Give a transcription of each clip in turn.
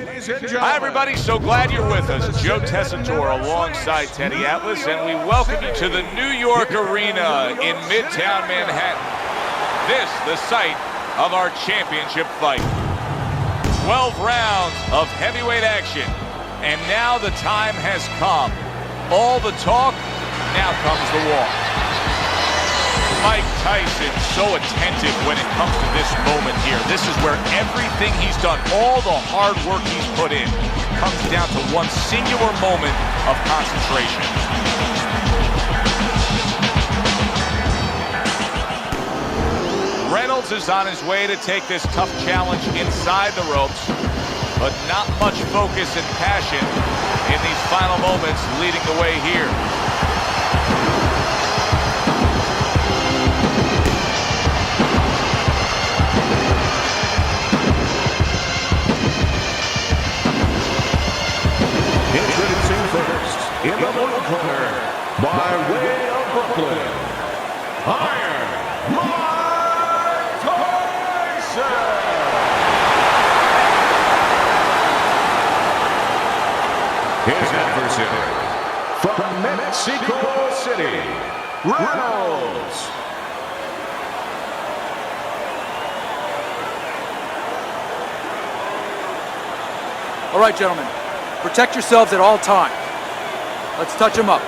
Hi, everybody. So glad you're with us. Joe Tysons alongside Teddy Atlas, and we welcome you to the New York Arena in Midtown Manhattan. This, the site of our championship fight. 12 rounds of heavyweight action, and now the time has come. All the talk, now comes the walk. Mike Tyson so attentive when it comes to this moment here. This is where everything he's done, all the hard work he's put in, comes down to one singular moment of concentration. Reynolds is on his way to take this tough challenge inside the ropes, but not much focus and passion in these final moments leading the way here. Introducing first, in the blue corner, by way of Brooklyn, Iron Mike Tyson! His adversary, from Mexico City, Reynolds. All right, gentlemen. Protect yourselves at all times. Let's touch them up.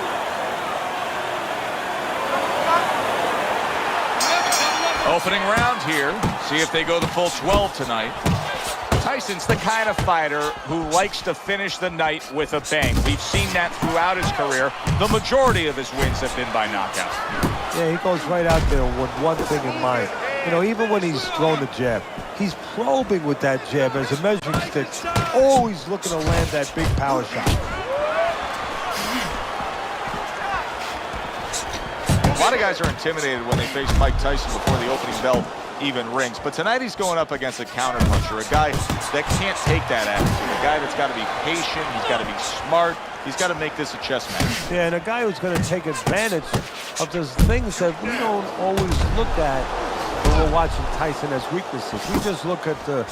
Opening round here. See if they go the full 12 tonight. Tyson's the kind of fighter who likes to finish the night with a bang. We've seen that throughout his career. The majority of his wins have been by knockout. Yeah, he goes right out there with one thing in mind. You know, even when he's throwing the jab, he's probing with that jab as a measuring stick, always looking to land that big power shot. A lot of guys are intimidated when they face Mike Tyson before the opening bell even rings. But tonight he's going up against a counterpuncher, a guy that can't take that attitude, a guy that's got to be patient, he's got to be smart, he's got to make this a chess match. Yeah, and a guy who's going to take advantage of those things that we don't always look at when we're watching Tyson as weaknesses. We just look at the,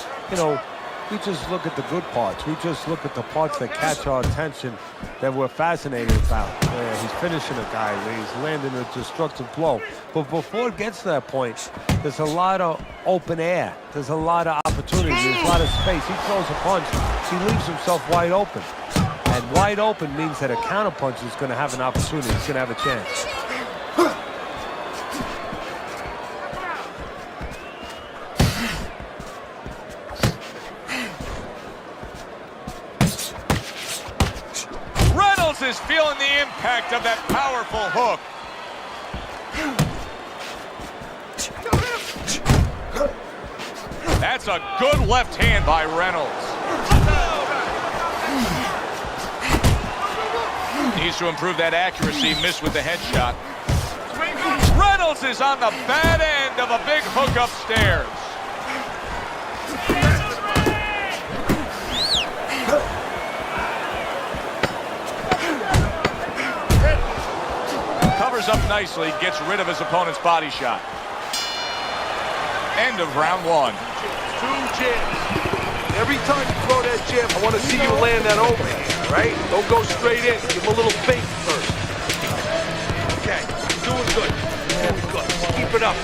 we just look at the good parts. We just look at the parts that catch our attention, that we're fascinated about. Yeah, he's finishing a guy, he's landing a destructive blow. But before it gets to that point, there's a lot of open air. There's a lot of opportunity. There's a lot of space. He throws a punch. He leaves himself wide open. And wide open means that a counterpuncher is going to have an opportunity. He's going to have a chance. Is feeling the impact of that powerful hook. That's a good left hand by Reynolds. Needs to improve that accuracy, missed with the headshot. Reynolds is on the bad end of a big hook upstairs. Covers up nicely, gets rid of his opponent's body shot. End of round one. Two jabs. Every time you throw that jab, I want to see you land that overhand, right? Don't go straight in. Give him a little fake first. Okay, doing good. Doing good. Just keep it up.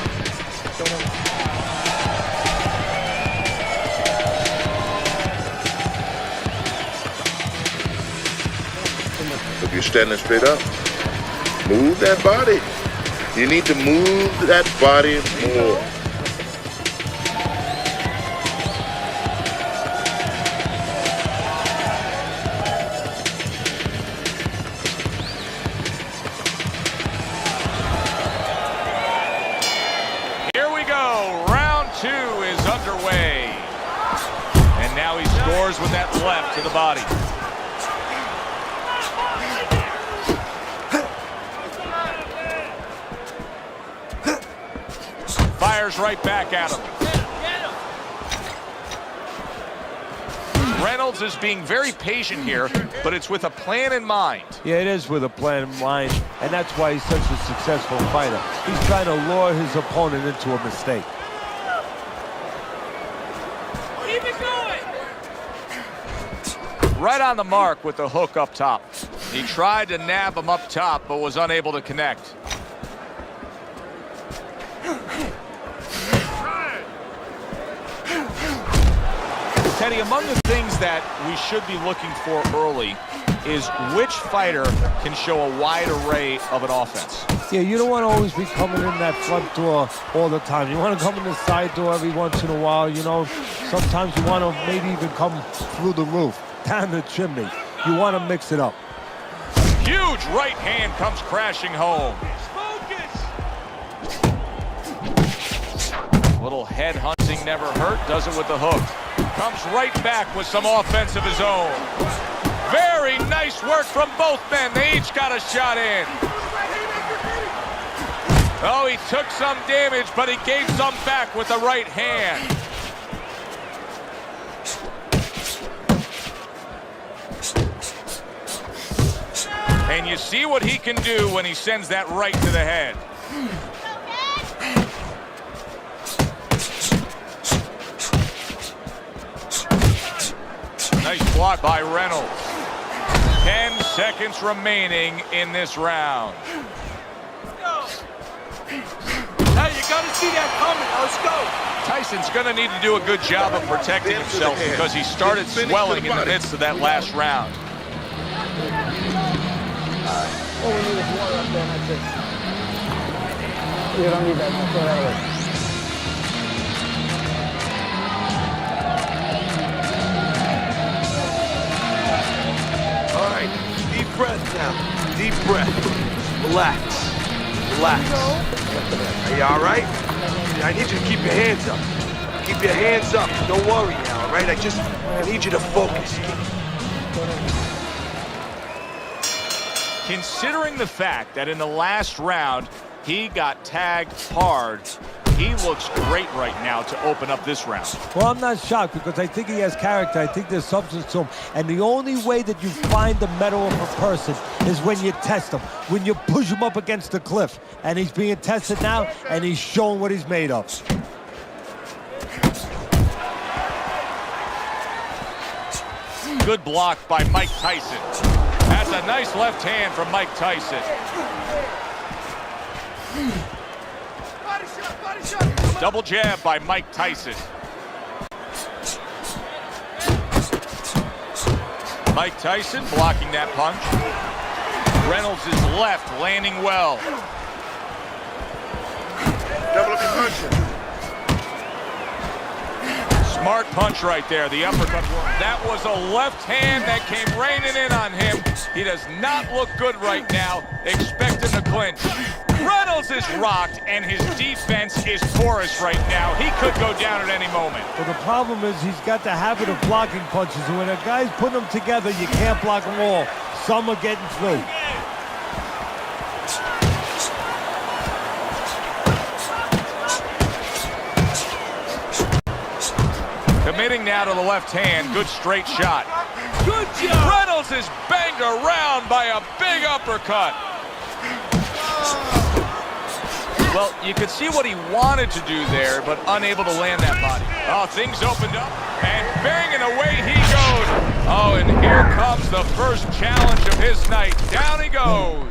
If you're standing straight up, move that body. You need to move that body more. Here we go. Round two is underway. And now he scores with that left to the body. Fires right back at him. Reynolds is being very patient here, but it's with a plan in mind. Yeah, it is with a plan in mind, and that's why he's such a successful fighter. He's trying to lure his opponent into a mistake. Keep it going. Right on the mark with the hook up top. He tried to nab him up top, but was unable to connect. Teddy, among the things that we should be looking for early is which fighter can show a wide array of an offense. Yeah, you don't want to always be coming in that front door all the time. You want to come in the side door every once in a while, you know. Sometimes you want to maybe even come through the roof, down the chimney. You want to mix it up. Huge right hand comes crashing home. Little head hunting never hurt, does it with the hook. Comes right back with some offense of his own. Very nice work from both men. They each got a shot in. Oh, he took some damage, but he gave some back with the right hand. And you see what he can do when he sends that right to the head. Nice block by Reynolds. 10 seconds remaining in this round. Hey, you gotta see that coming. Let's go. Tyson's gonna need to do a good job of protecting himself because he started swelling in the midst of that last round. All we need is water up there, and that's it. You don't need that. Throw that away. All right, deep breath now. Deep breath. Relax. Relax. Are you all right? I need you to keep your hands up. Keep your hands up. Don't worry now, all right? I need you to focus. Considering the fact that in the last round he got tagged hard, he looks great right now to open up this round. Well, I'm not shocked because I think he has character. I think there's substance to him. And the only way that you find the mettle of a person is when you test him, when you push him up against the cliff. And he's being tested now, and he's showing what he's made of. Good block by Mike Tyson. That's a nice left hand from Mike Tyson. Double jab by Mike Tyson. Mike Tyson blocking that punch. Reynolds is left, landing well. Double up your punches. Smart punch right there, the uppercut. That was a left hand that came raining in on him. He does not look good right now. Expect him to clinch. Reynolds is rocked, and his defense is porous right now. He could go down at any moment. Well, the problem is he's got the habit of blocking punches. And when a guy's putting them together, you can't block them all. Some are getting through. Committing now to the left hand. Good straight shot. Good job. Reynolds is banged around by a big uppercut. Well, you could see what he wanted to do there, but unable to land that body. Oh, things opened up, and banging away he goes. Oh, and here comes the first challenge of his night. Down he goes.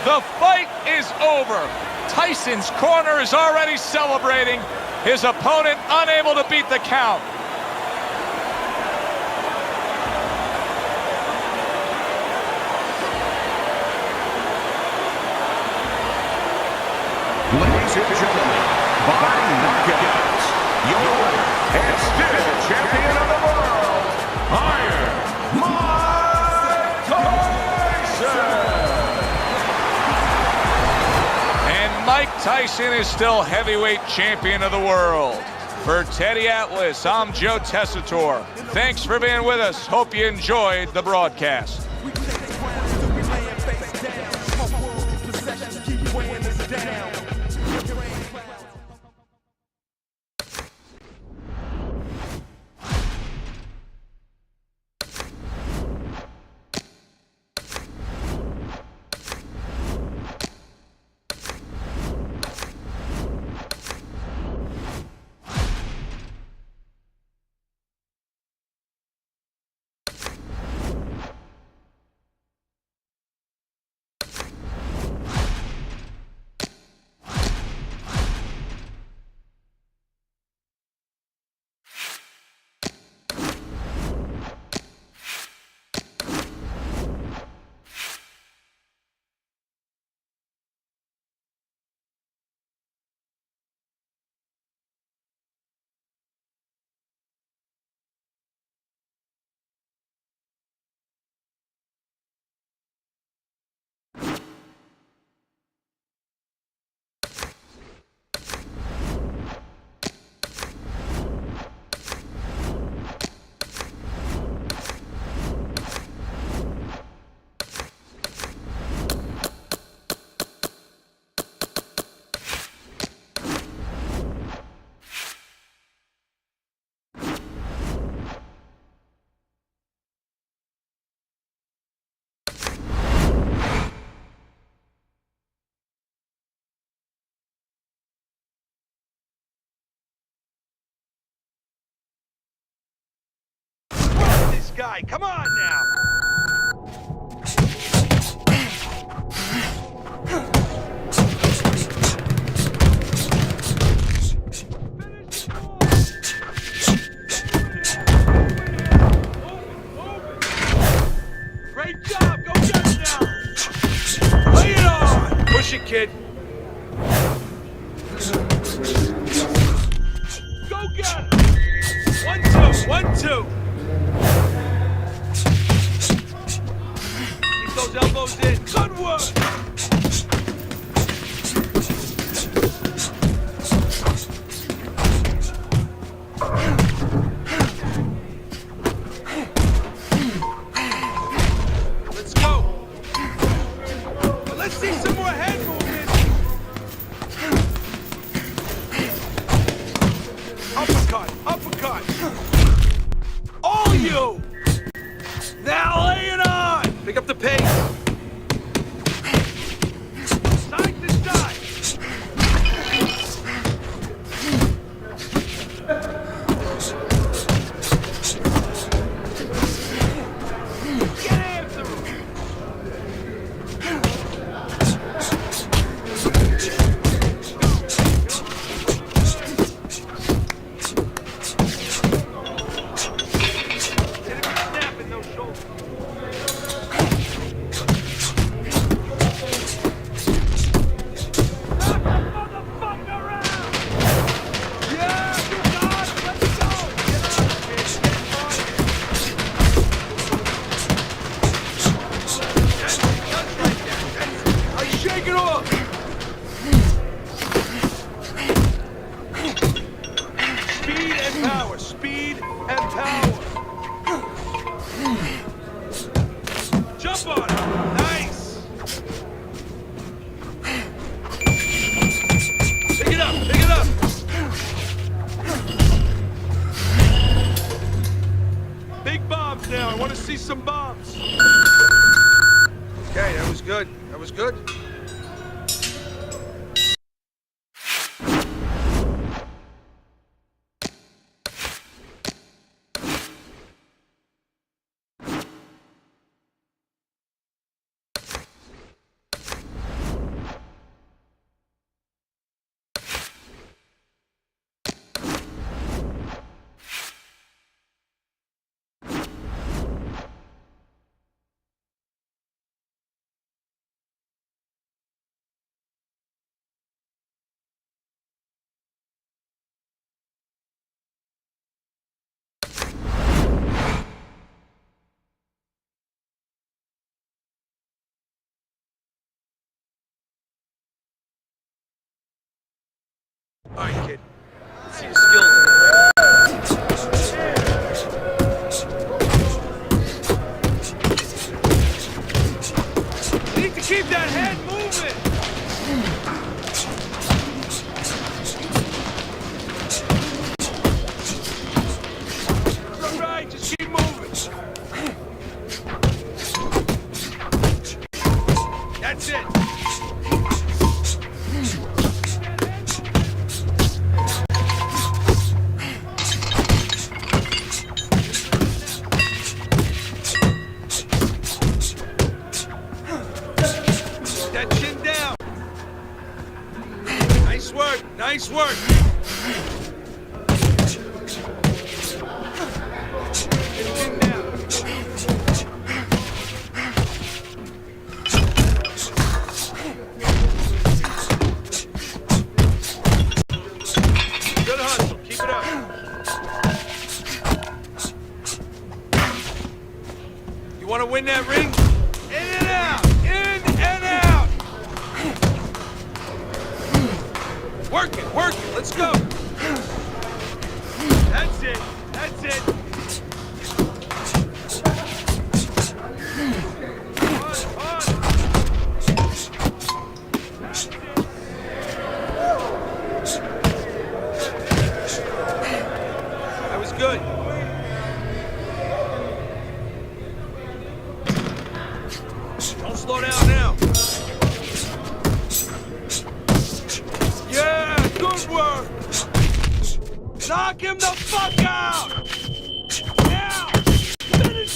The fight is over. Tyson's corner is already celebrating. His opponent unable to beat the count. Ladies and gentlemen, by knockout, your winner and still champion of the world, Iron Mike Tyson. Mike Tyson is still heavyweight champion of the world. For Teddy Atlas, I'm Joe Tessitore. Thanks for being with us. Hope you enjoyed the broadcast. this guy. Come on now. Great job. Go get it now. Lay it on. Push it, kid. Go get it. 1, 2. Keep those elbows in. Good work. Let's go. Let's see some more head movement. Uppercut. All you. Now lay it on. Pick up the pace. Side to side. Get after him. Enemy snapping those shoulders. Knock the motherfucker out! Yeah, you got it. Let's go. Get up, kid. Get on it. That's it. Just like that. That's it. Now shake it off. Speed and power. Speed and power. Jump on it. Nice. Pick it up. Pick it up. Big bombs now. I want to see some bombs. Okay, that was good. That was good. All right, kid. Let's see your skills. You need to keep that head moving. All right, just keep moving. That's it. That chin down. Nice work. Nice work. Chin down. Good hustle. Keep it up. You want to win that ring? In and out. In and out. Work it. Work it. Let's go. That's it. That's it. On. That's it. That was good. Don't slow down now. Yeah, good work. Knock him the fuck out. Now, finish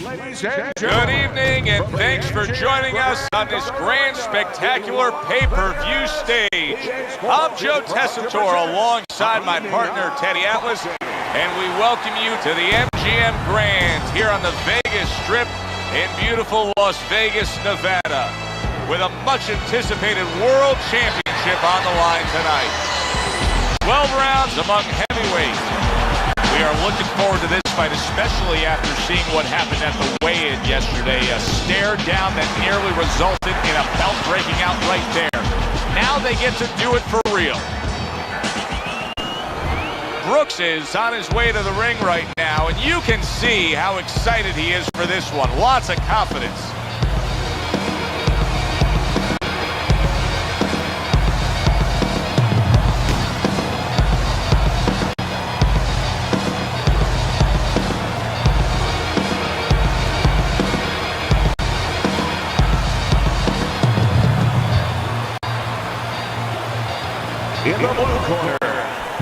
Ladies and Good gentlemen, evening, and thanks for joining us on this grand, spectacular pay-per-view stage. I'm Joe Tessitore alongside my partner, Teddy Atlas, and we welcome you to the MGM Grand here on the Vegas Strip in beautiful Las Vegas, Nevada, with a much-anticipated World Championship on the line tonight. 12 rounds among heavyweights. We are looking forward to this fight, especially after seeing what happened at the weigh-in yesterday. A stare down that nearly resulted in a belt breaking out right there. Now they get to do it for real. Brooks is on his way to the ring right now, and you can see how excited he is for this one. Lots of confidence. in the blue corner,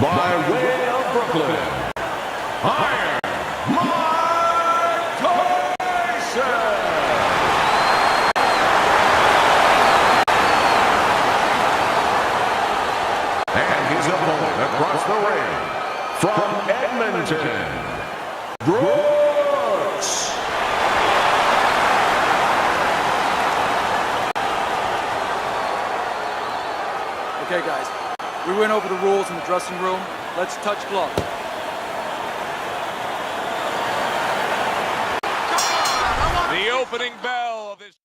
by way of Brooklyn, Iron Mike Tyson. And his opponent across the ring, from Edmonton, Brooks. Okay, guys. We went over the rules in the dressing room. Let's touch gloves. The opening bell of this.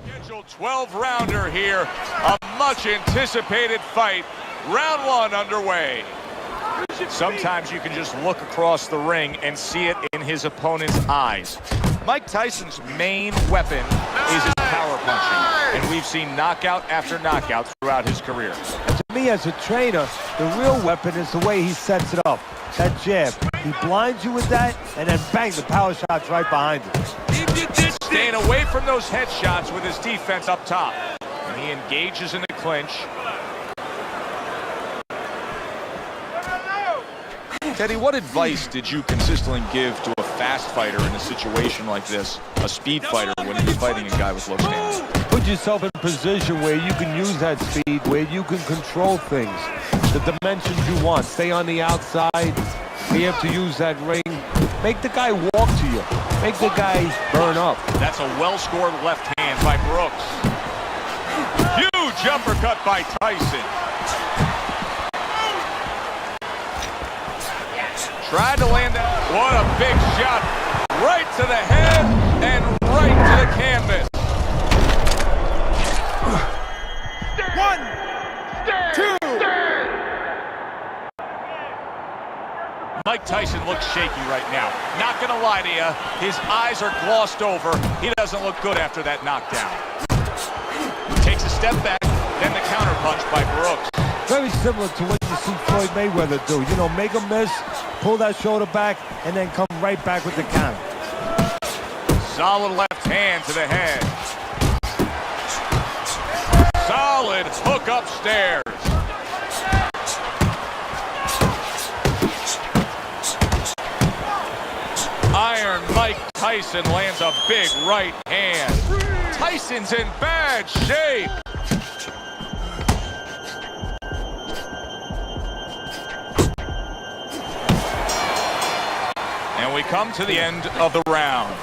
Scheduled 12-rounder here, a much-anticipated fight. Round one underway. Sometimes you can just look across the ring and see it in his opponent's eyes. Mike Tyson's main weapon is his power punching, and we've seen knockout after knockout throughout his career. To me, as a trainer, the real weapon is the way he sets it up. That jab. He blinds you with that, and then bang, the power shot's right behind you. Staying away from those headshots with his defense up top. And he engages in the clinch. Teddy, what advice did you consistently give to a fast fighter in a situation like this, a speed fighter, when you're fighting a guy with low stands? Put yourself in a position where you can use that speed, where you can control things, the dimensions you want. Stay on the outside, be able to use that ring. Make the guy walk to you. Make the guy burn up. That's a well-scored left hand by Brooks. Huge uppercut by Tyson. Tried to land that. What a big shot. Right to the head and right to the canvas. 1, 2. Mike Tyson looks shaky right now. Not gonna lie to you, his eyes are glossed over. He doesn't look good after that knockdown. Takes a step back, then the counterpunch by Brooks. Very similar to what you see Floyd Mayweather do. You know, make a miss, pull that shoulder back, and then come right back with the counter. Solid left hand to the head. Solid hook upstairs. Iron Mike Tyson lands a big right hand. Tyson's in bad shape. And we come to the end of the round.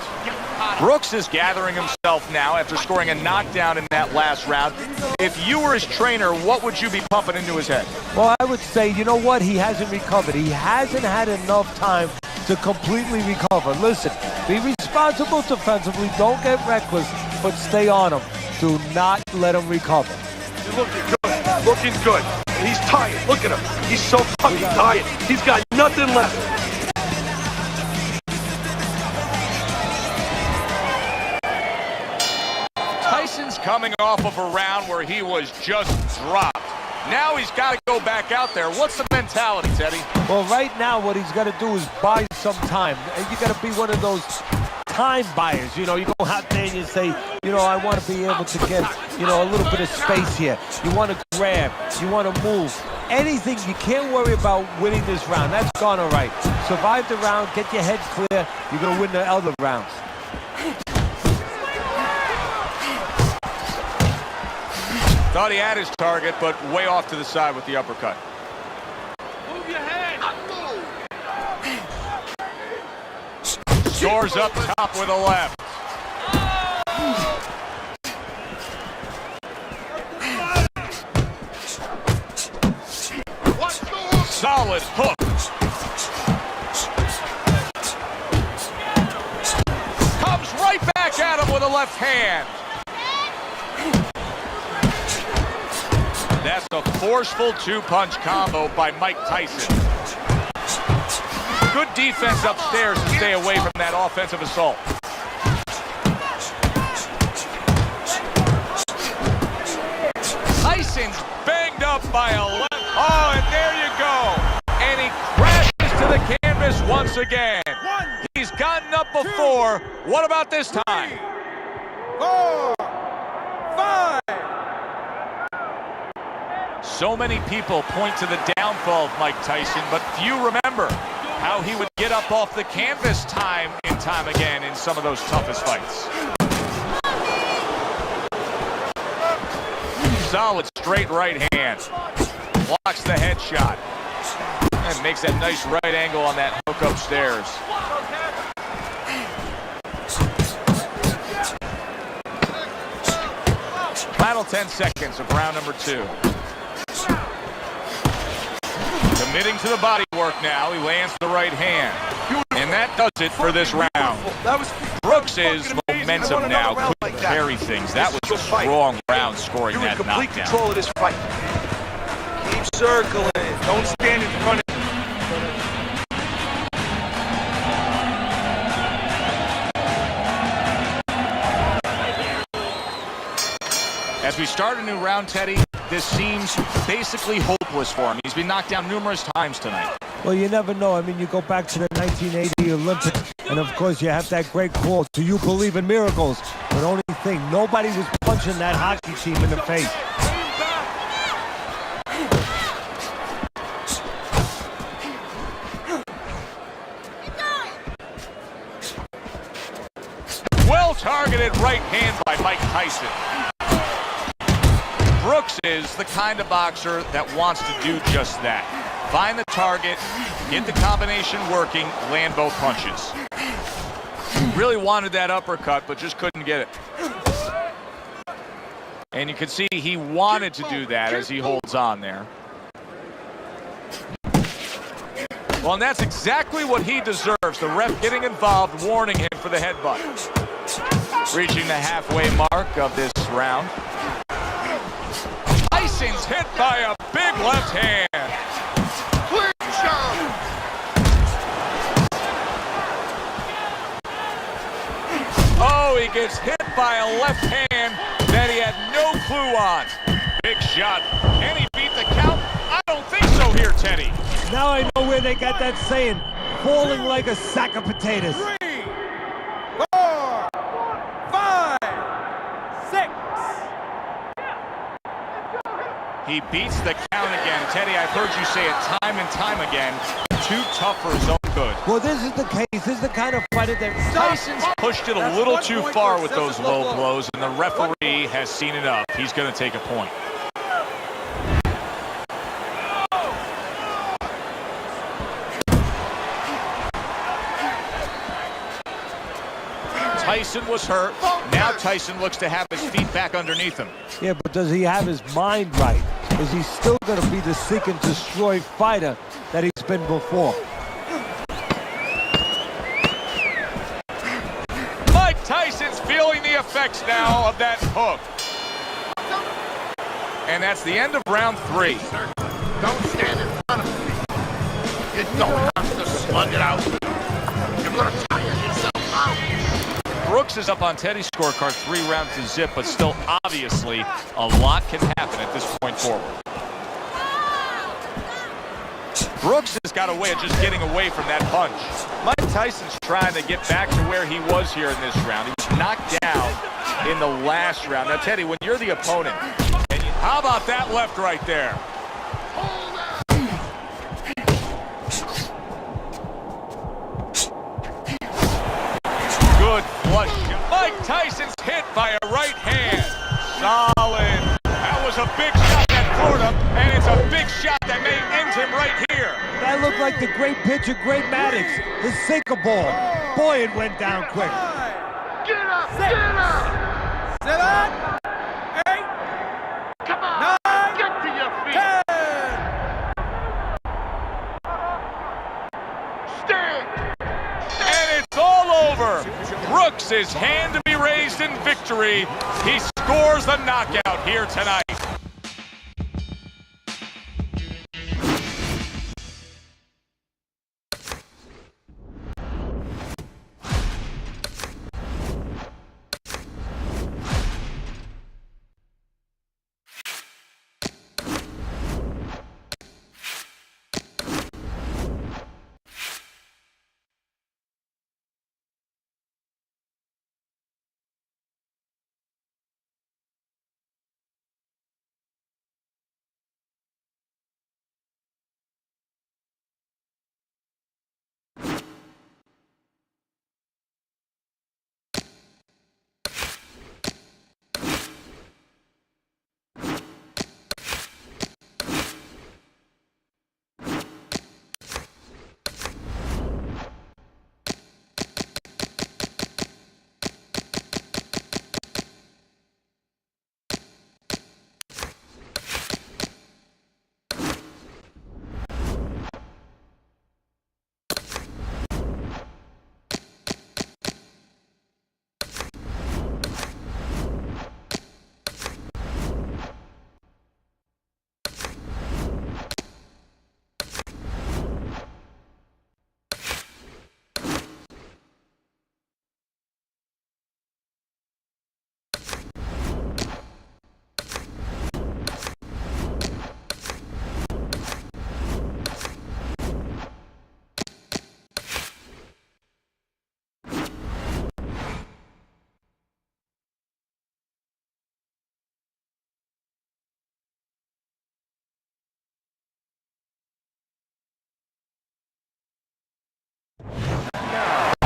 Brooks is gathering himself now after scoring a knockdown in that last round. If you were his trainer, what would you be pumping into his head? Well, I would say, you know what? He hasn't recovered. He hasn't had enough time to completely recover. Listen, be responsible defensively. Don't get reckless, but stay on him. Do not let him recover. He's looking good. Looking good. And he's tired. Look at him. He's so fucking tired. He's got nothing left. Tyson's coming off of a round where he was just dropped. Now he's got to go back out there. What's the mentality, Teddy? Well, right now what he's got to do is buy some time. And you got to be one of those time buyers. You know, you go out there and you say, you know, I want to be able to get, you know, a little bit of space here. You want to grab. You want to move. Anything. You can't worry about winning this round. That's gone all right. Survive the round. Get your head clear. You're going to win the other rounds. Thought he had his target, but way off to the side with the uppercut. Move your head. Scores up top with a left. Solid hook. Comes right back at him with a left hand. That's a forceful two-punch combo by Mike Tyson. Good defense upstairs to stay away from that offensive assault. Tyson's banged up by a left. Oh, and there you go. And he crashes to the canvas once again. He's gotten up before. What about this time? 4, 5. So many people point to the downfall of Mike Tyson, but few remember how he would get up off the canvas time and time again in some of those toughest fights. Solid straight right hand. Blocks the headshot. And makes that nice right angle on that hook upstairs. Final 10 seconds of round number 2. Committing to the body work now. He lands the right hand. And that does it for this round. Brooks' momentum now could carry things. That was a strong round scoring that knockdown. You're in complete control of this fight. Keep circling. Don't stand in front of him. As we start a new round, Teddy, this seems basically hopeless for him. He's been knocked down numerous times tonight. Well, you never know. I mean, you go back to the 1980 Olympics, and of course you have that great quote, "Do you believe in miracles?" But only thing, nobody was punching that hockey team in the face. Well-targeted right hand by Mike Tyson. Brooks is the kind of boxer that wants to do just that. Find the target, get the combination working, land both punches. Really wanted that uppercut, but just couldn't get it. And you can see he wanted to do that as he holds on there. Well, and that's exactly what he deserves. The ref getting involved, warning him for the headbutt. Reaching the halfway mark of this round. Tyson's hit by a big left hand. Oh, he gets hit by a left hand that he had no clue on. Big shot. Can he beat the count? Teddy. Now I know where they got that saying, falling like a sack of potatoes. 3, 4, 5, 6. He beats the count again. Teddy, I've heard you say it time and time again. Too tough for his own good. Well, this is the case. This is the kind of fighter that Tysons pushed it a little too far with those low blows, and the referee has seen enough. He's going to take a point. Tyson was hurt. Now Tyson looks to have his feet back underneath him. Yeah, but does he have his mind right? Is he still going to be the seek and destroy fighter that he's been before? Mike Tyson's feeling the effects now of that hook. And that's the end of round 3. Don't stand in front of me. You don't have to slug it out. You're going to tire yourself out. Brooks is up on Teddy's scorecard 3 rounds to zip, but still obviously a lot can happen at this point forward. Brooks has got a way of just getting away from that punch. Mike Tyson's trying to get back to where he was here in this round. He was knocked down in the last round. Now, Teddy, when you're the opponent, and how about that left right there? Good flush. Mike Tyson's hit by a right hand. Solid. That was a big shot that floored him, and it's a big shot that may end him right here. That looked like the great pitcher, Great Maddox, the sinker ball. Boy, it went down quick. Get up! Get up! 7, 8, Come on! 9, Get to your feet! 10. Stand! And it's all over. Brooks' hand to be raised in victory. He scores the knockout here tonight.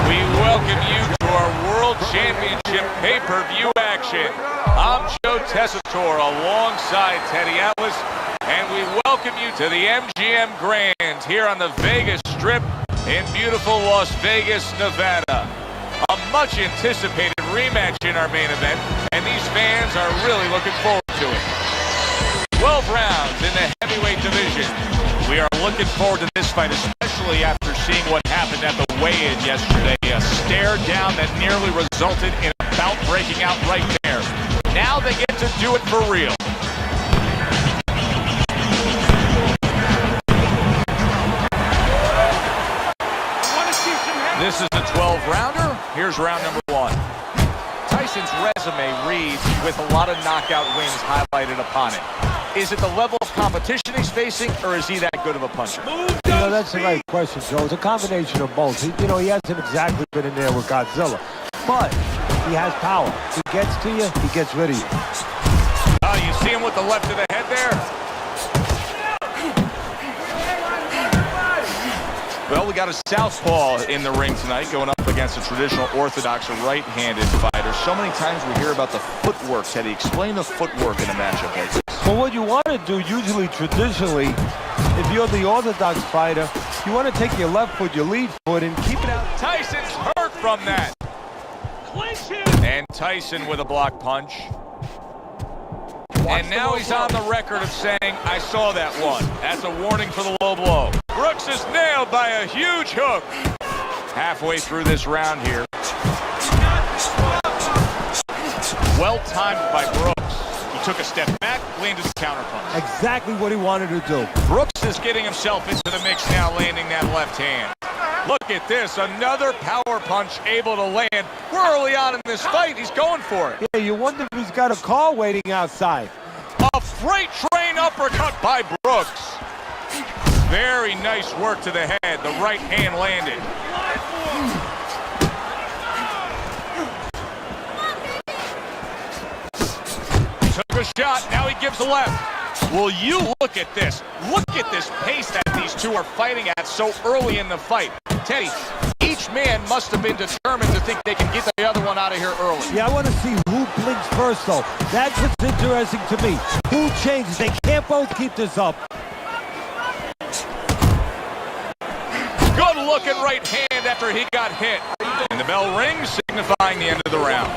We welcome you to our World Championship pay-per-view action. I'm Joe Tessitore alongside Teddy Atlas, and we welcome you to the MGM Grand here on the Vegas Strip in beautiful Las Vegas, Nevada. A much-anticipated rematch in our main event, and these fans are really looking forward to it. 12 rounds in the heavyweight division. We are looking forward to this fight, especially after seeing what happened at the weigh-in yesterday. A stare down that nearly resulted in a bout breaking out right there. Now they get to do it for real. This is a 12-rounder. Here's round number 1. Tyson's resume reads with a lot of knockout wins highlighted upon it. Is it the level of competition he's facing, or is he that good of a puncher? That's the right question, Joe. It's a combination of both. He hasn't exactly been in there with Godzilla, but he has power. He gets to you, he gets rid of you. You see him with the left of the head there? Well, we got a southpaw in the ring tonight going up against a traditional orthodox or right-handed fighter. So many times we hear about the footwork. Teddy, explain the footwork in a matchup like this. Well, what you want to do, usually, traditionally, if you're the orthodox fighter, you want to take your left foot, your lead foot, and keep it out. Tyson's hurt from that. And Tyson with a block punch. And now he's on the record of saying, I saw that one. That's a warning for the low blow. Brooks is nailed by a huge hook. Halfway through this round here. Well timed by Brooks. He took a step back, landed his counterpunch. Exactly what he wanted to do. Brooks is getting himself into the mix now, landing that left hand. Look at this, another power punch able to land. We're early on in this fight, he's going for it. Yeah, you wonder if he's got a car waiting outside. A freight train uppercut by Brooks. Very nice work to the head, the right hand landed. Took a shot, now he gives the left. Will you look at this? Look at this pace that these two are fighting at so early in the fight. Teddy, each man must have been determined to think they can get the other one out of here early. Yeah, I want to see who blinks first, though. That's what's interesting to me. Who changes? They can't both keep this up. Good looking right hand after he got hit. And the bell rings, signifying the end of the round.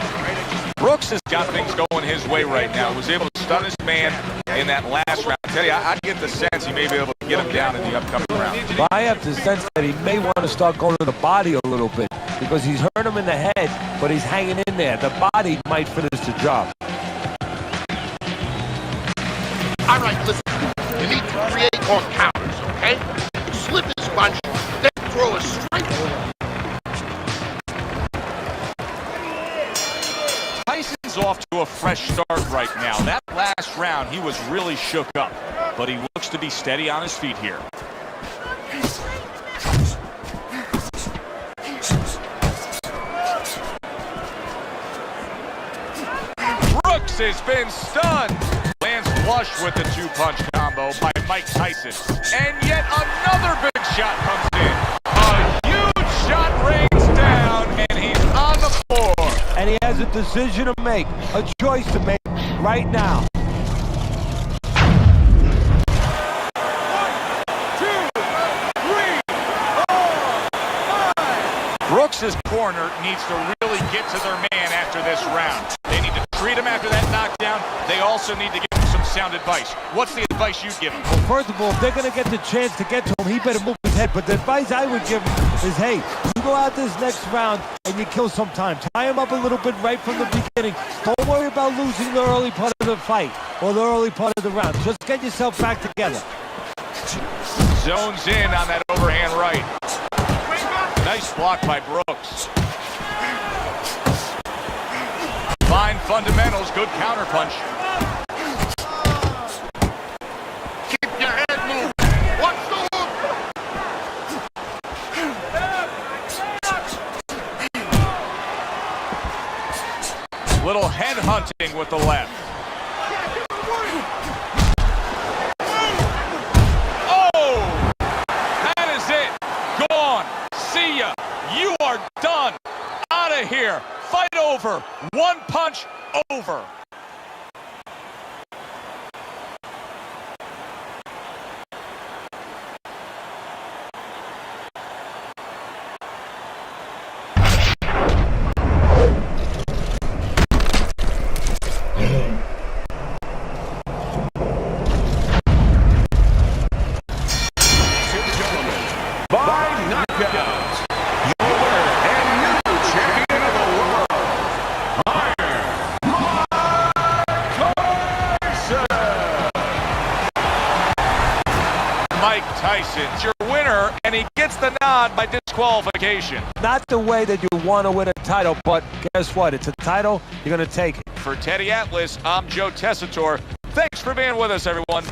Brooks has got things going his way right now. Was able to stun his man in that last round. Teddy, I get the sense he may be able to get him down in the upcoming round. But I have the sense that he may want to start going to the body a little bit because he's hurt him in the head, but he's hanging in there. The body might finish the job. All right, listen. You need to create more counters, okay? Slip his punch, then throw a straight. Tyson's off to a fresh start right now. That last round, he was really shook up, but he looks to be steady on his feet here. Brooks has been stunned. Lands flush with the two-punch combo by Mike Tyson. And yet another big shot comes in. A huge shot rains down, and he's on the floor. And he has a decision to make, a choice to make right now. 1, 2, 3, 4, 5. Brooks' corner needs to really get to their man after this round. They need to treat him after that knockdown. They also need to give him some sound advice. What's the advice you'd give him? Well, first of all, if they're going to get the chance to get to him, he better move his head. But the advice I would give him is, hey, you go out this next round and you kill some time. Tie him up a little bit right from the beginning. Don't worry about losing the early part of the fight or the early part of the round. Just get yourself back together. Zones in on that overhand right. Nice block by Brooks. Fine fundamentals, good counter punch. Keep your head moving. Watch the hook. Little head hunting with the left. Oh! That is it. Gone. See ya. You are done. Out of here. Fight over. One punch over. Tyson's your winner, and he gets the nod by disqualification. Not the way that you want to win a title, but guess what? It's a title. You're going to take it. For Teddy Atlas, I'm Joe Tessitore. Thanks for being with us, everyone.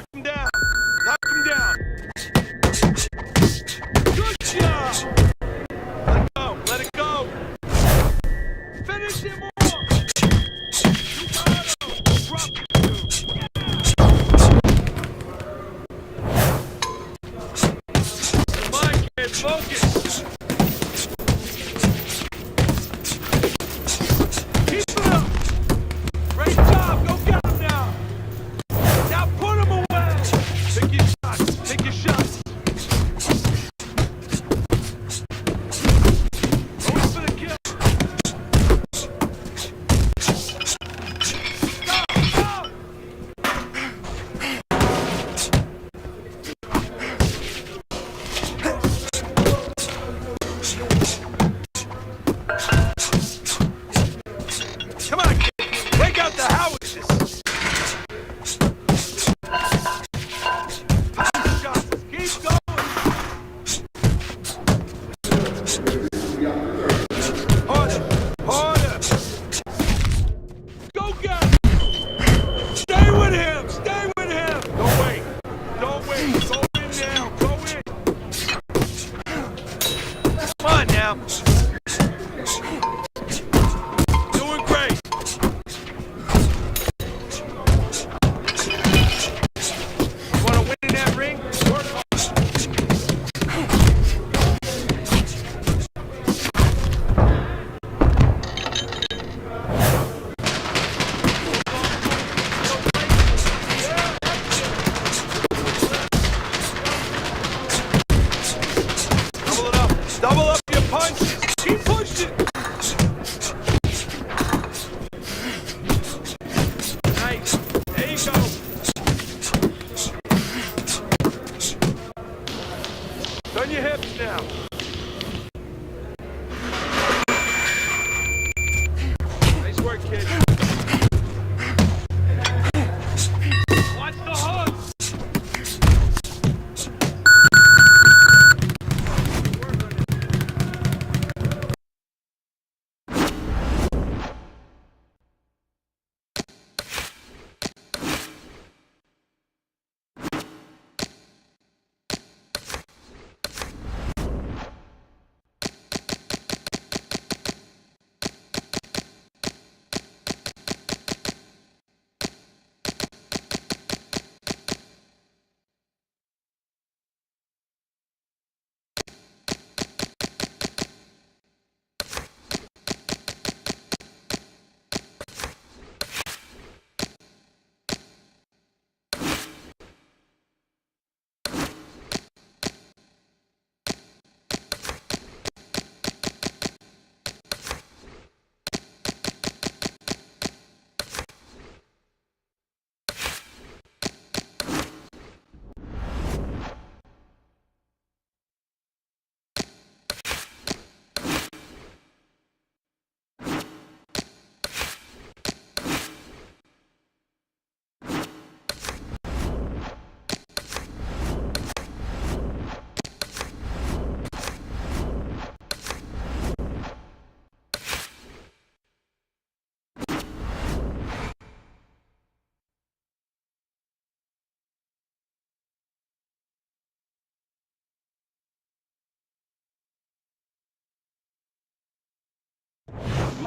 knock him down. Knock him down. Good job. Let it go. Let it go. Finish him off. You got him. Drop it. Come on, kid. Focus. Keep it up. Great job. Go get him now. Now put him away. Take your shots. Take your shots. Go for the kill. Stop. Come on, kid. Take out the howitzers. Power shots. Keep going. Harder. Harder. Go get him. Stay with him. Stay with him. Don't wait. Don't wait. Go in now. Go in. Come on now. Doing great. You want to win in that ring? Work hard. Double it up. Double up your punches. Keep pushing. Nice. There you go. Turn your hips now. Nice work, kid. Watch the hook.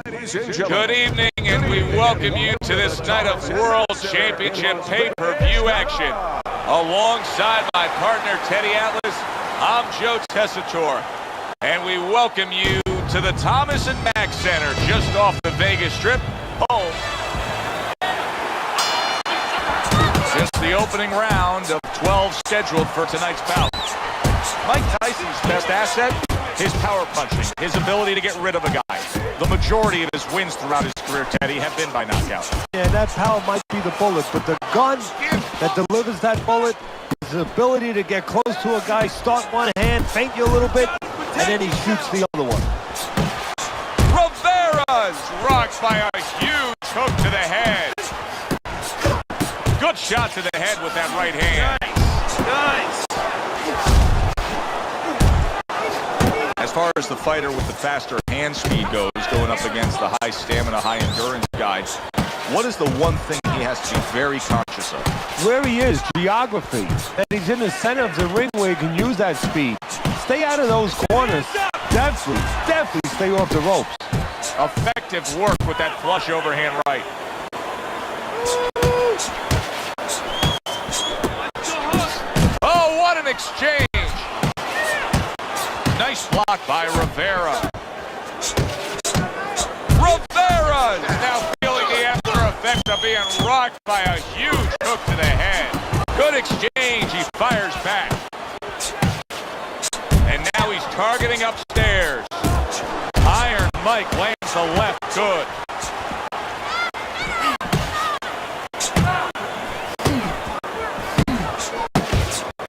Ladies and Good gentlemen. evening, and we welcome you to this night of World Championship pay-per-view action. Alongside my partner, Teddy Atlas, I'm Joe Tessitore, and we welcome you to the Thomas and Mack Center, just off the Vegas Strip, home since the opening round of 12 scheduled for tonight's bout. Mike Tyson's best asset, his power punching, his ability to get rid of a guy. The majority of his wins throughout his career, Teddy, have been by knockout. Yeah, that power might be the bullet, but the gun that delivers that bullet is the ability to get close to a guy, start one hand, feint you a little bit, and then he shoots the other one. Rivera's rocked by a huge hook to the head. Good shot to the head with that right hand. Nice. As far as the fighter with the faster hand speed goes, going up against the high stamina, high endurance guys, what is the one thing he has to be very conscious of? Where he is, geography. That he's in the center of the ring where he can use that speed. Stay out of those corners. Definitely stay off the ropes. Effective work with that flush overhand right. Oh, what an exchange. Nice block by Rivera. Rivera is now feeling the after effects of being rocked by a huge hook to the head. Good exchange, he fires back. And now he's targeting upstairs. Iron Mike lands the left good.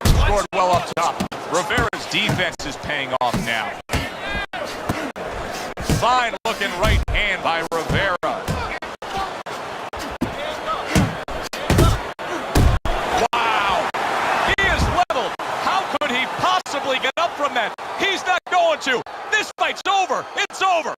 Scored well up top. Rivera's defense is paying off now. Fine looking right hand by Rivera. Wow! He is leveled. How could he possibly get up from that? He's not going to. This fight's over. It's over.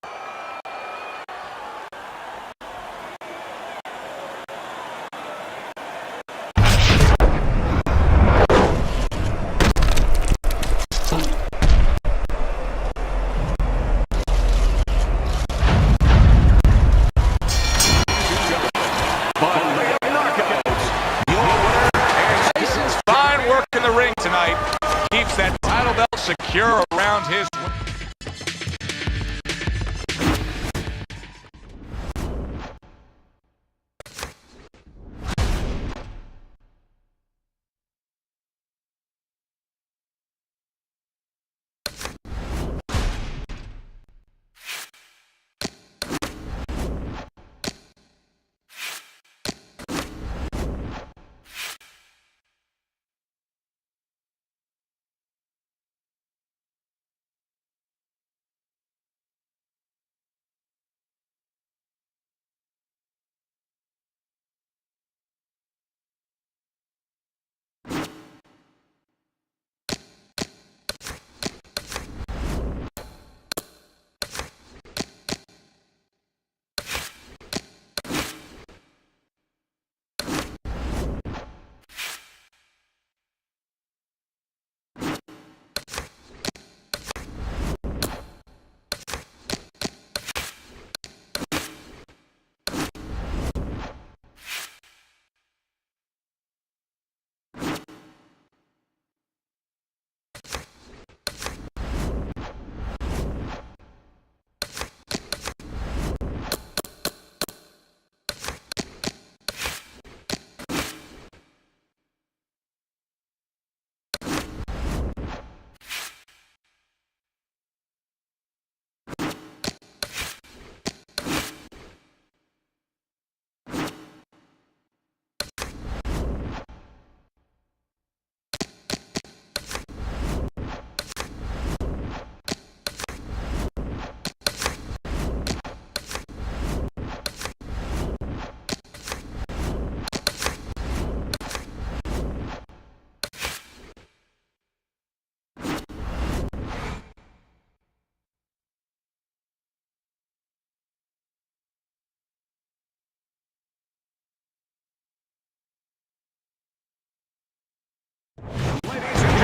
Tysons fine work in the ring tonight. Keeps that title belt secure around his...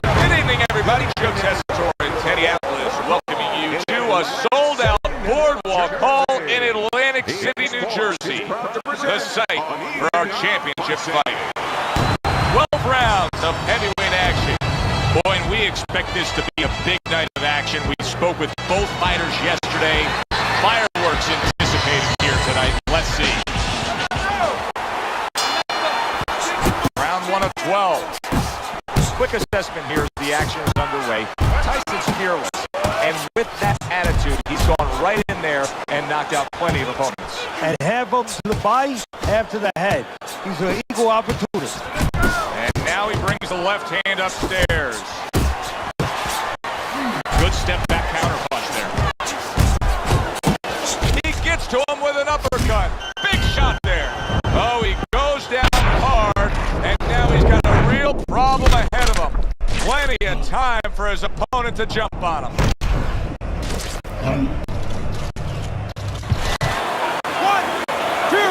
Good evening, everybody. Joe Tessitore and Teddy Atlas welcoming you to a sold-out boardwalk hall in Atlantic City, New Jersey. The site for our championship fight. 12 rounds of heavyweight action. Boy, and we expect this to be a big night of action. We spoke with both fighters yesterday. Fireworks anticipated here tonight. Let's see. Round 1 of 12. Quick assessment here as the action is underway. Tysons fearless, and with that attitude, he's gone right in there and knocked out plenty of opponents. And half up to the body, half to the head. He's an equal opportunist. And now he brings the left hand upstairs. Good step back counter punch there. He gets to him with an uppercut. Big shot there. Oh, he goes down hard, and now he's got a real problem ahead of him. Plenty of time for his opponent to jump on him. 1, 2,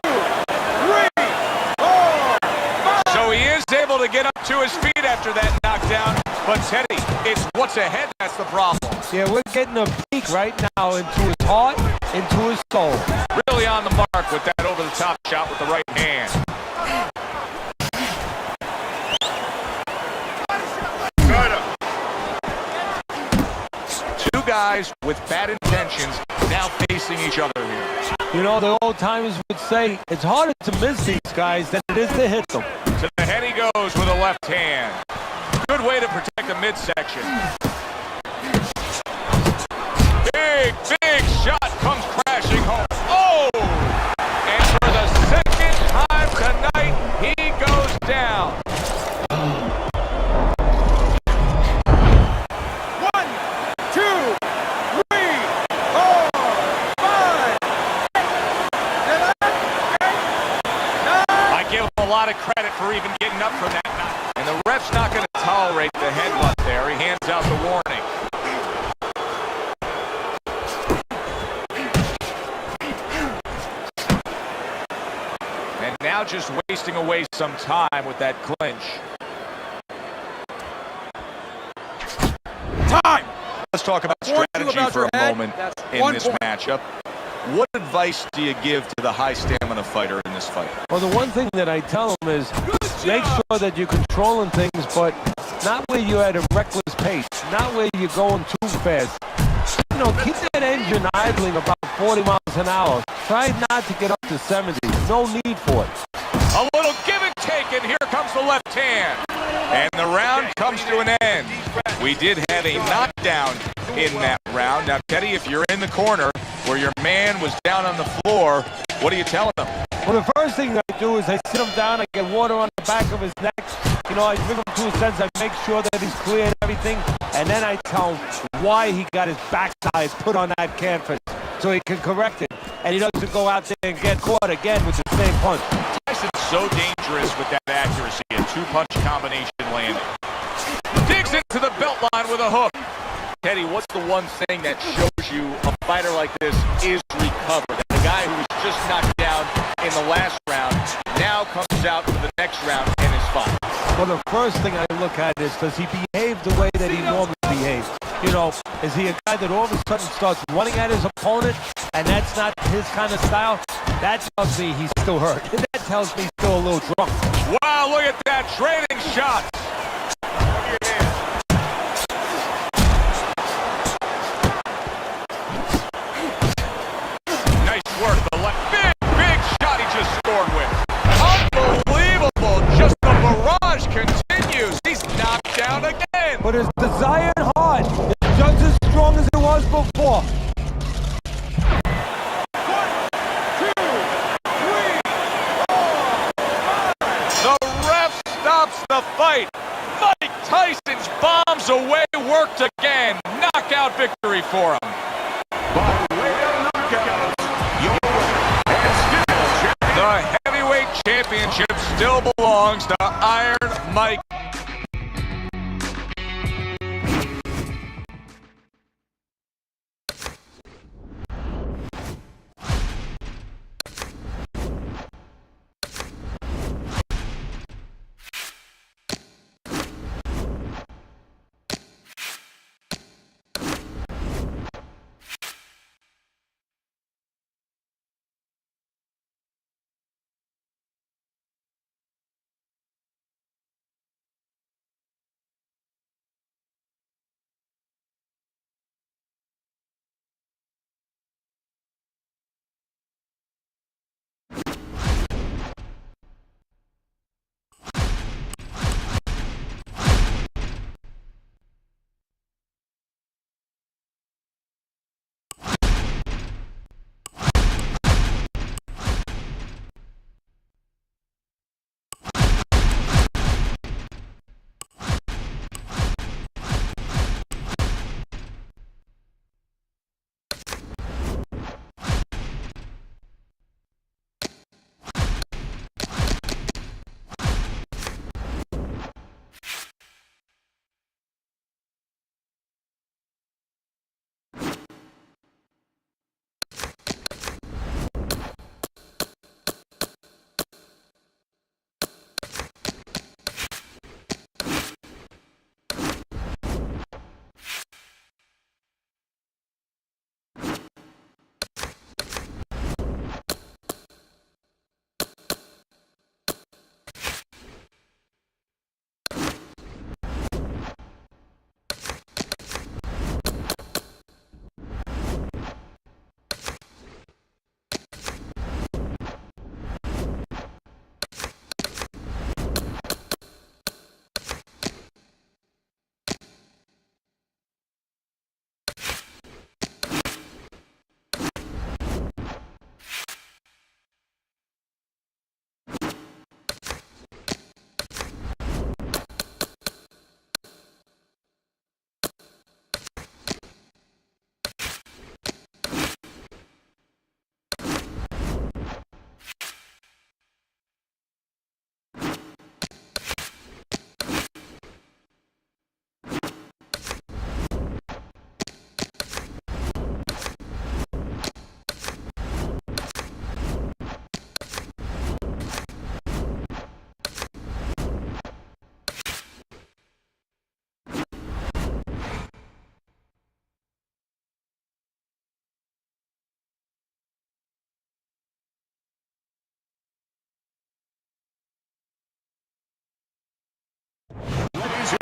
to get up to his feet after that knockdown. But Teddy, it's what's ahead that's the problem. Yeah, we're getting a peek right now into his heart, into his soul. Really on the mark with that over-the-top shot with the right hand. Two guys with bad intentions now facing each other here. You know, the old-timers would say it's harder to miss these guys than it is to hit them. To the head he goes with a left hand. Good way to protect the midsection. Big shot comes crashing home. Oh! And for the second time tonight, he goes down. 1, 2, 3, 4, 5. I give him a lot of credit for even getting up from that. And the ref's not going to tolerate the headbutt there. He hands out the warning. And now just wasting away some time with that clinch. Time! Let's talk about strategy for a moment in this matchup. What advice do you give to the high stamina fighter in this fight? Well, the one thing that I tell them is make sure that you're controlling things, but not where you're at a reckless pace, not where you're going too fast. You know, keep that engine idling about 40 miles an hour. Try not to get up to 70. No need for it. A little give and take, and here comes the left hand. And the round comes to an end. We did have a knockdown in that round. Now, Teddy, if you're in the corner where your man was down on the floor, what are you telling him? Well, the first thing I do is I sit him down, I get water on the back of his neck. You know, I bring him to a sense, I make sure that he's clear and everything, and then I tell him why he got his backside put on that canvas so he can correct it, and he doesn't go out there and get caught again with the same punch. Tysons so dangerous with that accuracy, a two-punch combination landing. Digs into the belt line with a hook. Teddy, what's the one thing that shows you a fighter like this is recovered? The guy who was just knocked down in the last round now comes out for the next round and is fine. Well, the first thing I look at is, does he behave the way that he normally behaves? You know, is he a guy that all of a sudden starts running at his opponent, and that's not his kind of style? That tells me he's still hurt. That tells me he's still a little drunk. Wow, look at that, trading shots. Nice work, the left. Big shot he just scored with. Unbelievable, just the barrage continues. He's knocked down again. But his desire and heart is just as strong as it was before. 1, 2, 3, 4, 5. The ref stops the fight. Mike Tysons bombs away, worked again. Knockout victory for him. By way of knockout, your winner and still champion. The heavyweight championship still belongs to Iron Mike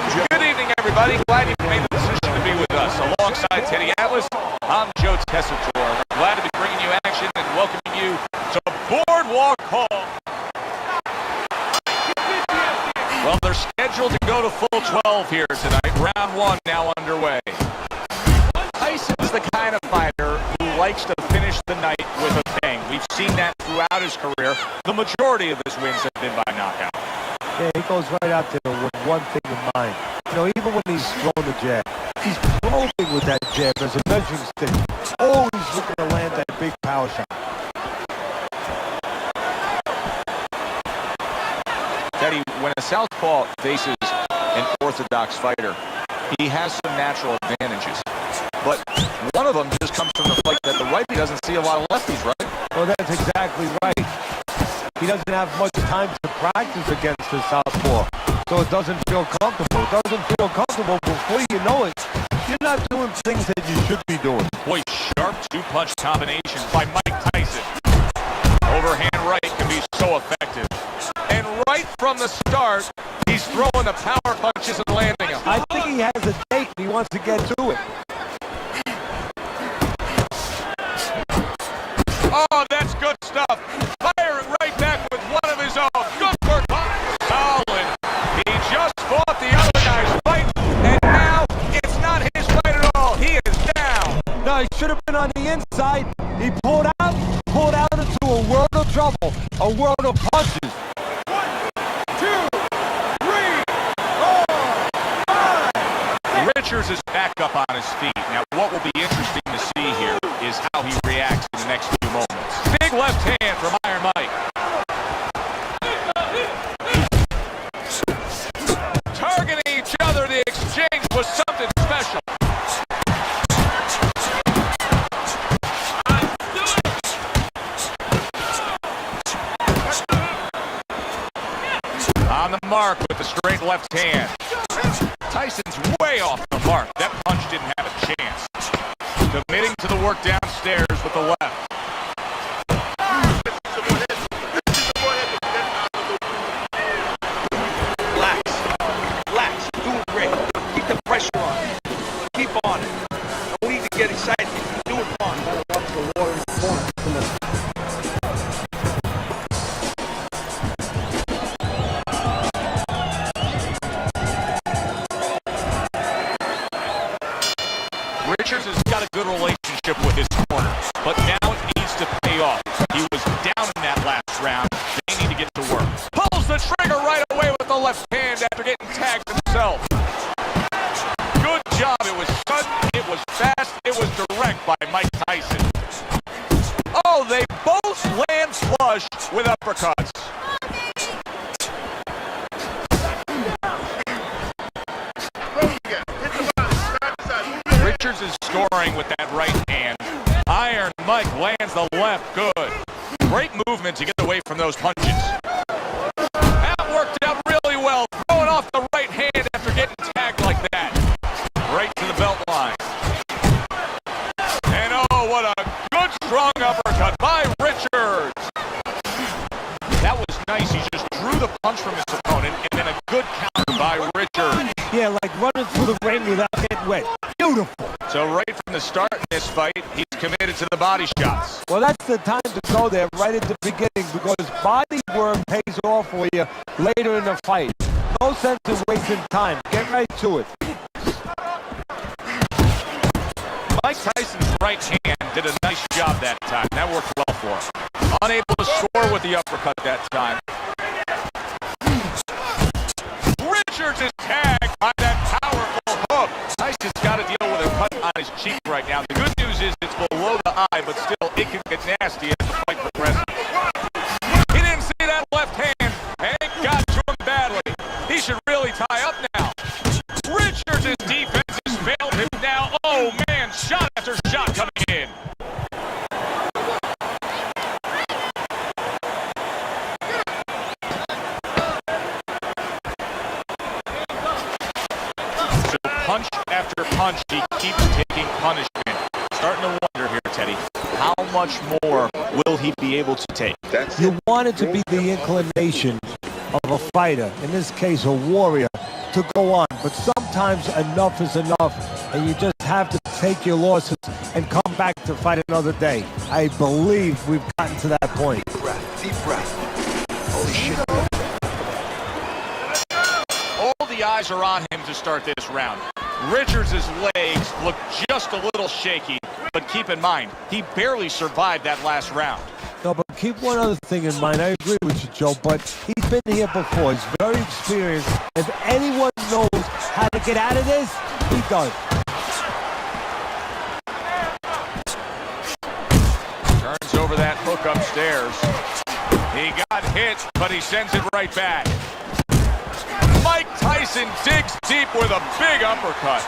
Good evening, everybody. Glad you made the decision to be with us. Alongside Teddy Atlas, I'm Joe Tysons. Glad to be bringing you action and welcoming you to Boardwalk Hall. Well, they're scheduled to go to full 12 here tonight. Round one now underway. Tyson's the kind of fighter who likes to finish the night with a bang. We've seen that throughout his career. The majority of his wins have been by knockout. Yeah, he goes right out there with one thing in mind. You know, even when he's throwing the jab, he's probing with that jab as a measuring stick. Always looking to land that big power shot. Teddy, when a southpaw faces an orthodox fighter, he has some natural advantages. But one of them just comes from the fact that the righty doesn't see a lot of lefties, right? Well, that's exactly right. He doesn't have much time to practice against the southpaw, so it doesn't feel comfortable. It doesn't feel comfortable. Before you know it, you're not doing things that you should be doing. Boy, sharp two-punch combination by Mike Tyson. Overhand right can be so effective. And right from the start, he's throwing the power punches and landing them. I think he has a date and he wants to get to it. Oh, that's good stuff. Firing right back with one of his own. Good work. Solid. He just fought the other guy's fight, and now it's not his fight at all. He is down. No, he should have been on the inside. He pulled out into a world of trouble, a world of punches. 1, 2, 3, 4, 5. Richards is back up on his feet. Now, what will be interesting to see here is how he reacts in the next few moments. Big left hand from Iron Mike. Targeting each other, the exchange was something special. On the mark with the straight left hand. Tyson's way off the mark. That punch didn't have a chance. Committing to the work downstairs with the left. Relax. You're doing great. Keep the pressure on. Keep on it. No need to get excited. You're doing fine. Richards has got a good relationship with his corner, but now it needs to pay off. He was down in that last round. They need to get to work. Pulls the trigger right away with the left hand after getting tagged himself. Good job. It was sudden, it was fast, it was direct by Mike Tyson. Oh, they both land flush with uppercuts. Richards is scoring with that right hand. Iron Mike lands the left. Good. Great movement to get away from those punches. That worked out really well. Throwing off the right hand after getting tagged like that. Right to the belt line. And oh, what a good strong uppercut by Richards. That was nice. He just drew the punch from his opponent and then a good counter by Richards. Yeah, like running through the rain without getting wet. Beautiful. So right from the start in this fight, he's committed to the body shots. Well, that's the time to go there right at the beginning because body work pays off for you later in the fight. No sense in wasting time. Get right to it. Mike Tyson's right hand did a nice job that time. That worked well for him. Unable to score with the uppercut that time. Richards is tagged by that powerful hook. Tyson's got to deal with a cut on his cheek right now. The good news is it's below the eye, but still it can get nasty as the fight progresses. He didn't see that left hand, and it got to him badly. He should really tie up now. Richards' defense has failed him now. Oh man, shot after shot coming in. Punch after punch, he keeps taking punishment. Starting to wonder here, Teddy, how much more will he be able to take? You want it to be the inclination of a fighter, in this case a warrior, to go on. But sometimes enough is enough, and you just have to take your losses and come back to fight another day. I believe we've gotten to that point. Deep breath. Holy shit. All the eyes are on him to start this round. Richards' legs look just a little shaky, but keep in mind, he barely survived that last round. No, but keep one other thing in mind. I agree with you, Joe, but he's been here before. He's very experienced. If anyone knows how to get out of this, he does. Turns over that hook upstairs. He got hit, but he sends it right back. Mike Tyson digs deep with a big uppercut.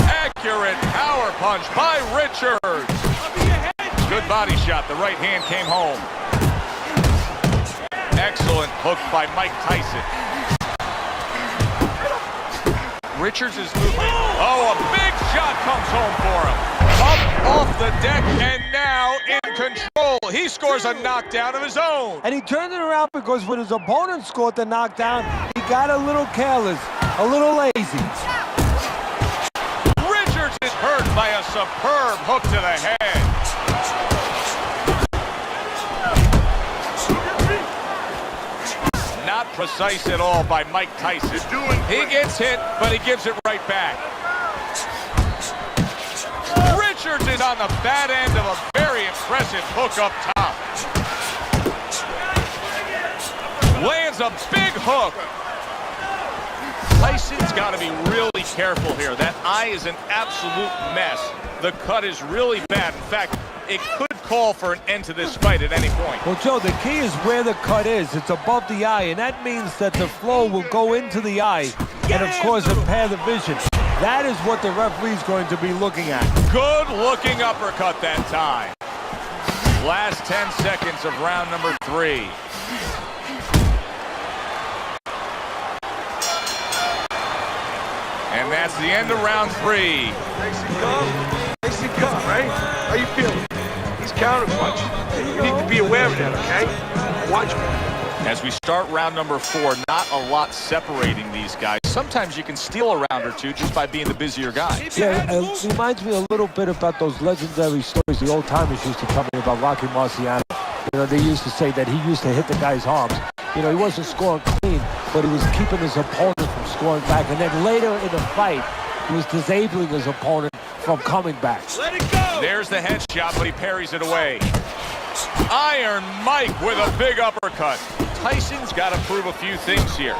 Accurate power punch by Richards. Good body shot. The right hand came home. Excellent hook by Mike Tyson. Richards is moving. Oh, a big shot comes home for him. Up off the deck and now in control. He scores a knockdown of his own. And he turned it around because when his opponent scored the knockdown, he got a little careless, a little lazy. Richards is hurt by a superb hook to the head. Not precise at all by Mike Tyson. He gets hit, but he gives it right back. Richards is on the bad end of a very impressive hook up top. Lands a big hook. Tyson's got to be really careful here. That eye is an absolute mess. The cut is really bad. In fact, it could call for an end to this fight at any point. Well, Joe, the key is where the cut is. It's above the eye, and that means that the flow will go into the eye and, of course, impair the vision. That is what the referee's going to be looking at. Good-looking uppercut that time. Last 10 seconds of round number 3. And that's the end of round 3. Nice and calm. Nice and calm, right? How you feeling? He's counterpunching. You need to be aware of that, okay? Watch me. As we start round number 4, not a lot separating these guys. Sometimes you can steal a round or two just by being the busier guy. Yeah, it reminds me a little bit about those legendary stories the old-timers used to tell me about Rocky Marciano. You know, they used to say that he used to hit the guy's arms. You know, he wasn't scoring clean, but he was keeping his opponent from scoring back. And then later in the fight, he was disabling his opponent from coming back. Let it go! There's the headshot, but he parries it away. Iron Mike with a big uppercut. Tyson's got to prove a few things here.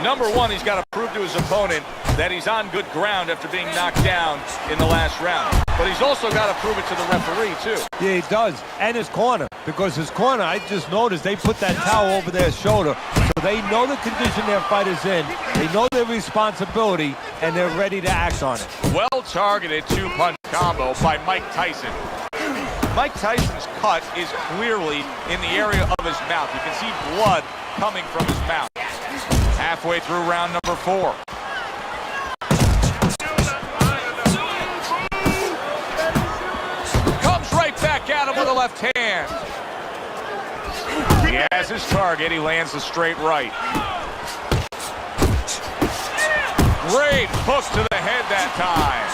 Number one, he's got to prove to his opponent that he's on good ground after being knocked down in the last round. But he's also got to prove it to the referee, too. Yeah, he does. And his corner. Because his corner, I just noticed, they put that towel over their shoulder. So they know the condition their fighter's in. They know their responsibility, and they're ready to act on it. Well-targeted two-punch combo by Mike Tyson. Mike Tyson's cut is clearly in the area of his mouth. You can see blood coming from his mouth. Halfway through round number 4. Comes right back at him with a left hand. He has his target. He lands a straight right. Great hook to the head that time.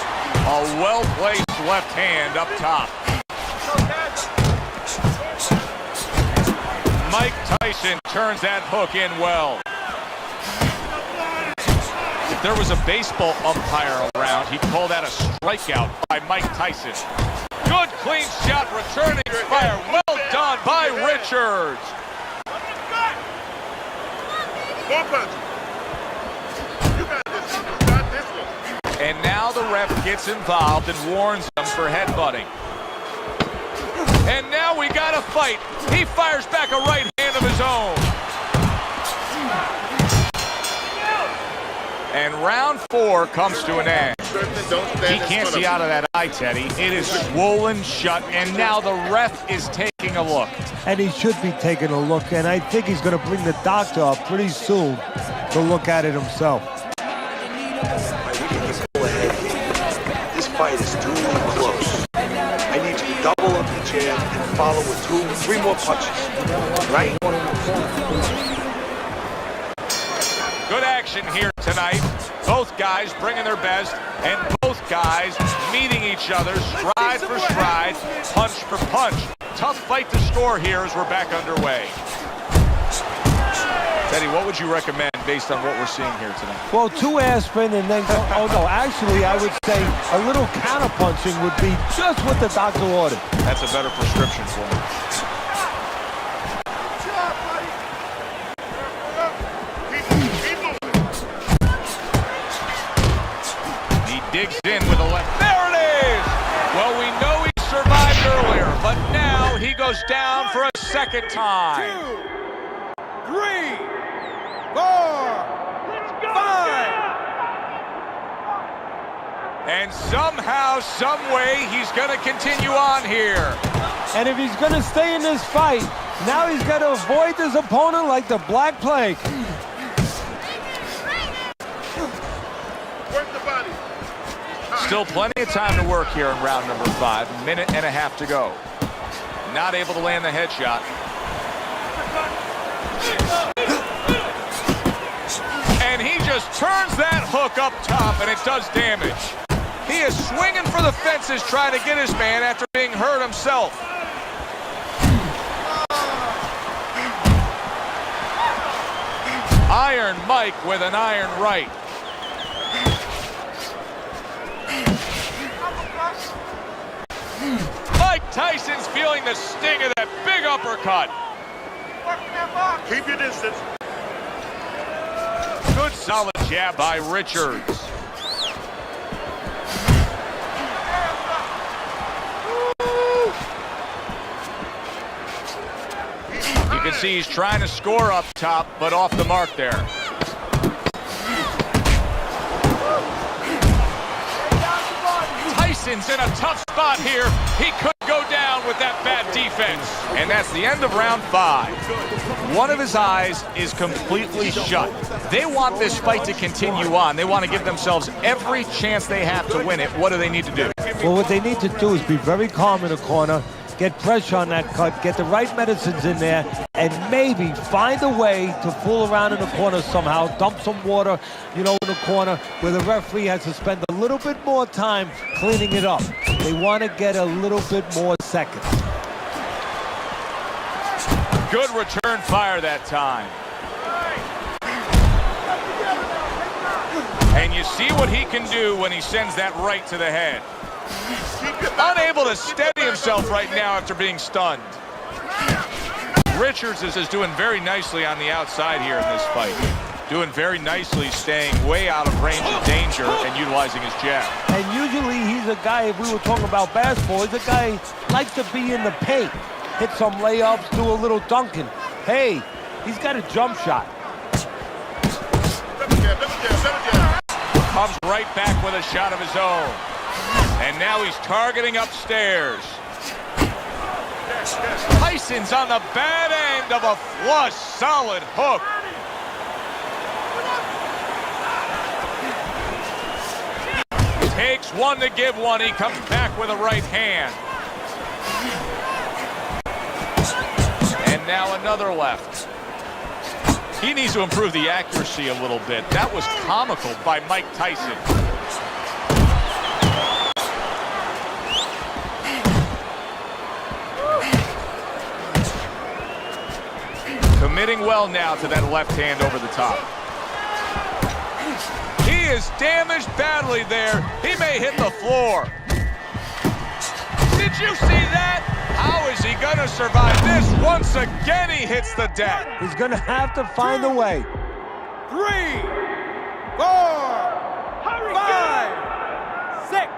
A well-placed left hand up top. Mike Tyson turns that hook in well. If there was a baseball umpire around, he'd call that a strikeout by Mike Tyson. Good clean shot, returning fire. Well done by Richards. And now the ref gets involved and warns him for headbutting. And now we got a fight. He fires back a right hand of his own. And round 4 comes to an end. He can't see out of that eye, Teddy. It is swollen shut, and now the ref is taking a look. And he should be taking a look, and I think he's going to bring the doctor up pretty soon to look at it himself. This fight is too close. I need you to double up the jab and follow with 2, 3 more punches. Right? Good action here tonight. Both guys bringing their best, and both guys meeting each other stride for stride, punch for punch. Tough fight to score here as we're back underway. Teddy, what would you recommend based on what we're seeing here tonight? Well, 2 aspirin and then go, oh no, actually I would say a little counterpunching would be just what the doctor ordered. That's a better prescription for him. He digs in with a left. There it is! Well, we know he survived earlier, but now he goes down for a second time. 2, 3, 4, 5. And somehow, some way, he's going to continue on here. And if he's going to stay in this fight, now he's got to avoid his opponent like the Black Plague. Work the body. Still plenty of time to work here in round number 5. 1.5 minutes to go. Not able to land the headshot. And he just turns that hook up top, and it does damage. He is swinging for the fences trying to get his man after being hurt himself. Iron Mike with an iron right. Mike Tyson's feeling the sting of that big uppercut. Keep your distance. Good solid jab by Richards. You can see he's trying to score up top, but off the mark there. Tyson's in a tough spot here. He could go down with that bad defense. And that's the end of round 5. One of his eyes is completely shut. They want this fight to continue on. They want to give themselves every chance they have to win it. What do they need to do? Well, what they need to do is be very calm in the corner, get pressure on that cut, get the right medicines in there, and maybe find a way to fool around in the corner somehow, dump some water, in the corner where the referee has to spend a little bit more time cleaning it up. They want to get a little bit more seconds. Good return fire that time. And you see what he can do when he sends that right to the head. Unable to steady himself right now after being stunned. Richards is doing very nicely on the outside here in this fight. Doing very nicely, staying way out of range of danger and utilizing his jab. And usually he's a guy, if we were talking about basketball, he's a guy who likes to be in the paint. Hit some layups, do a little dunking. Hey, he's got a jump shot. Comes right back with a shot of his own. And now he's targeting upstairs. Tyson's on the bad end of a flush, solid hook. Takes one to give one. He comes back with a right hand. And now another left. He needs to improve the accuracy a little bit. That was comical by Mike Tyson. Committing well now to that left hand over the top. He is damaged badly there. He may hit the floor. Did you see that? How is he going to survive this? Once again, he hits the deck. He's going to have to find a way. 3, 4, 5, 6.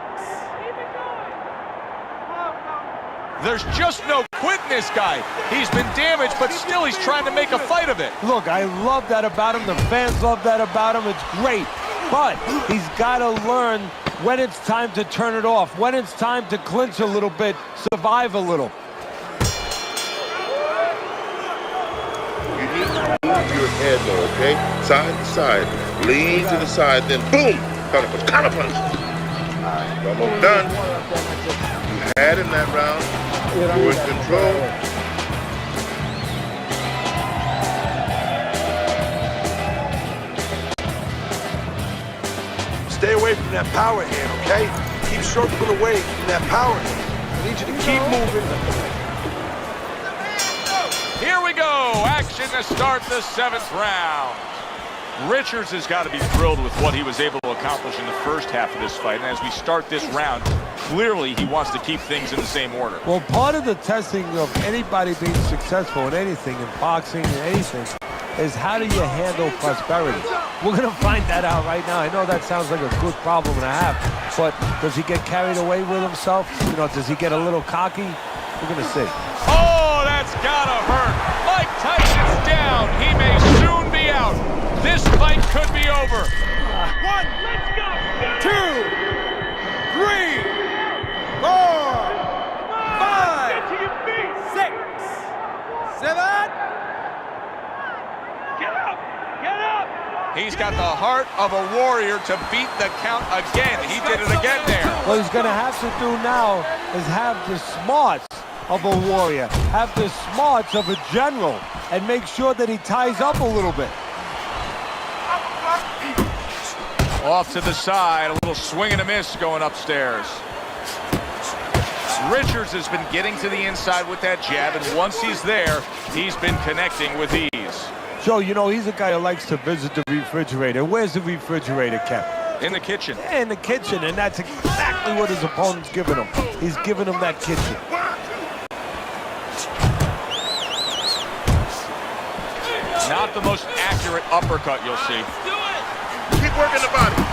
There's just no quitting this guy. He's been damaged, but still he's trying to make a fight of it. Look, I love that about him. The fans love that about him. It's great. But he's got to learn when it's time to turn it off, when it's time to clinch a little bit, survive a little. You need to move your head more, okay? Side to side. Lean to the side, then boom! Counterpunch, counterpunch! You're almost done. You had him that round. You were in control. that power hand, okay? Keep circling away from that power hand. I need you to keep moving. Here we go. Action to start the 7th round. Richards has got to be thrilled with what he was able to accomplish in the first half of this fight. And as we start this round, clearly he wants to keep things in the same order. Well, part of the testing of anybody being successful in anything, in boxing, in anything, is how do you handle prosperity? We're going to find that out right now. I know that sounds like a good problem to have, but does he get carried away with himself? You know, does he get a little cocky? We're going to see. Oh, that's got to hurt. Mike Tyson's down. He may soon be out. This fight could be over. 1, let's go. 2, 3, 4, 5, 6, 7. Get up! Get up! He's got the heart of a warrior to beat the count again. He did it again there. What he's going to have to do now is have the smarts of a warrior, have the smarts of a general, and make sure that he ties up a little bit. Off to the side, a little swing and a miss going upstairs. Richards has been getting to the inside with that jab, and once he's there, he's been connecting with ease. Joe, you know, he's a guy who likes to visit the refrigerator. Where's the refrigerator kept? In the kitchen. In the kitchen, and that's exactly what his opponent's giving him. He's giving him that kitchen. Not the most accurate uppercut you'll see. Keep working the body.